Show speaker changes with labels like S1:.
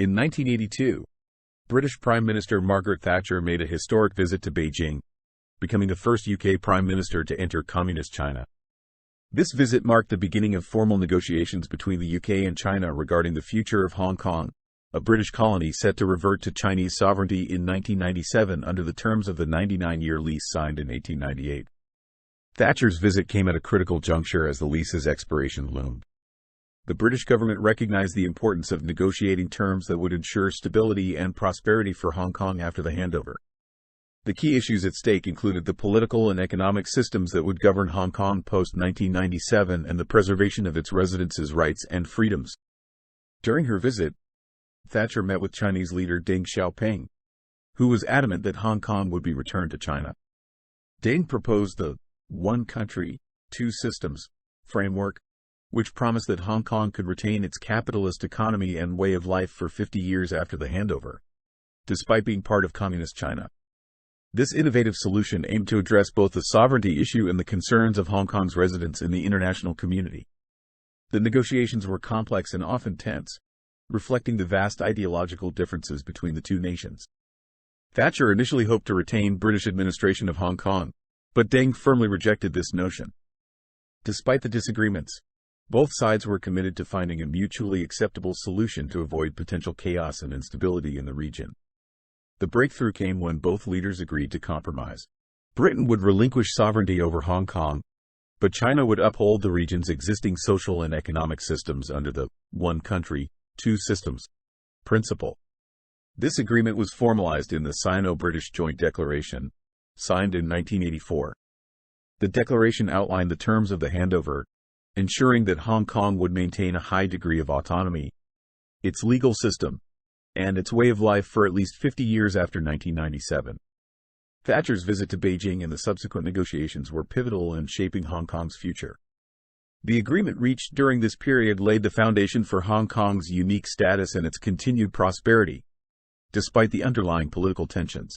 S1: In 1982, British Prime Minister Margaret Thatcher made a historic visit to Beijing, becoming the first UK Prime Minister to enter Communist China. This visit marked the beginning of formal negotiations between the UK and China regarding the future of Hong Kong, a British colony set to revert to Chinese sovereignty in 1997 under the terms of the 99-year lease signed in 1898. Thatcher's visit came at a critical juncture as the lease's expiration loomed. The British government recognized the importance of negotiating terms that would ensure stability and prosperity for Hong Kong after the handover. The key issues at stake included the political and economic systems that would govern Hong Kong post-1997 and the preservation of its residents' rights and freedoms. During her visit, Thatcher met with Chinese leader Deng Xiaoping, who was adamant that Hong Kong would be returned to China. Deng proposed the one country, two systems framework, which promised that Hong Kong could retain its capitalist economy and way of life for 50 years after the handover, despite being part of Communist China. This innovative solution aimed to address both the sovereignty issue and the concerns of Hong Kong's residents in the international community. The negotiations were complex and often tense, reflecting the vast ideological differences between the two nations. Thatcher initially hoped to retain British administration of Hong Kong, but Deng firmly rejected this notion. Despite the disagreements, both sides were committed to finding a mutually acceptable solution to avoid potential chaos and instability in the region. The breakthrough came when both leaders agreed to compromise. Britain would relinquish sovereignty over Hong Kong, but China would uphold the region's existing social and economic systems under the one country, two systems principle. This agreement was formalized in the Sino-British Joint Declaration, signed in 1984. The declaration outlined the terms of the handover, ensuring that Hong Kong would maintain a high degree of autonomy, its legal system, and its way of life for at least 50 years after 1997. Thatcher's visit to Beijing and the subsequent negotiations were pivotal in shaping Hong Kong's future. The agreement reached during this period laid the foundation for Hong Kong's unique status and its continued prosperity, despite the underlying political tensions.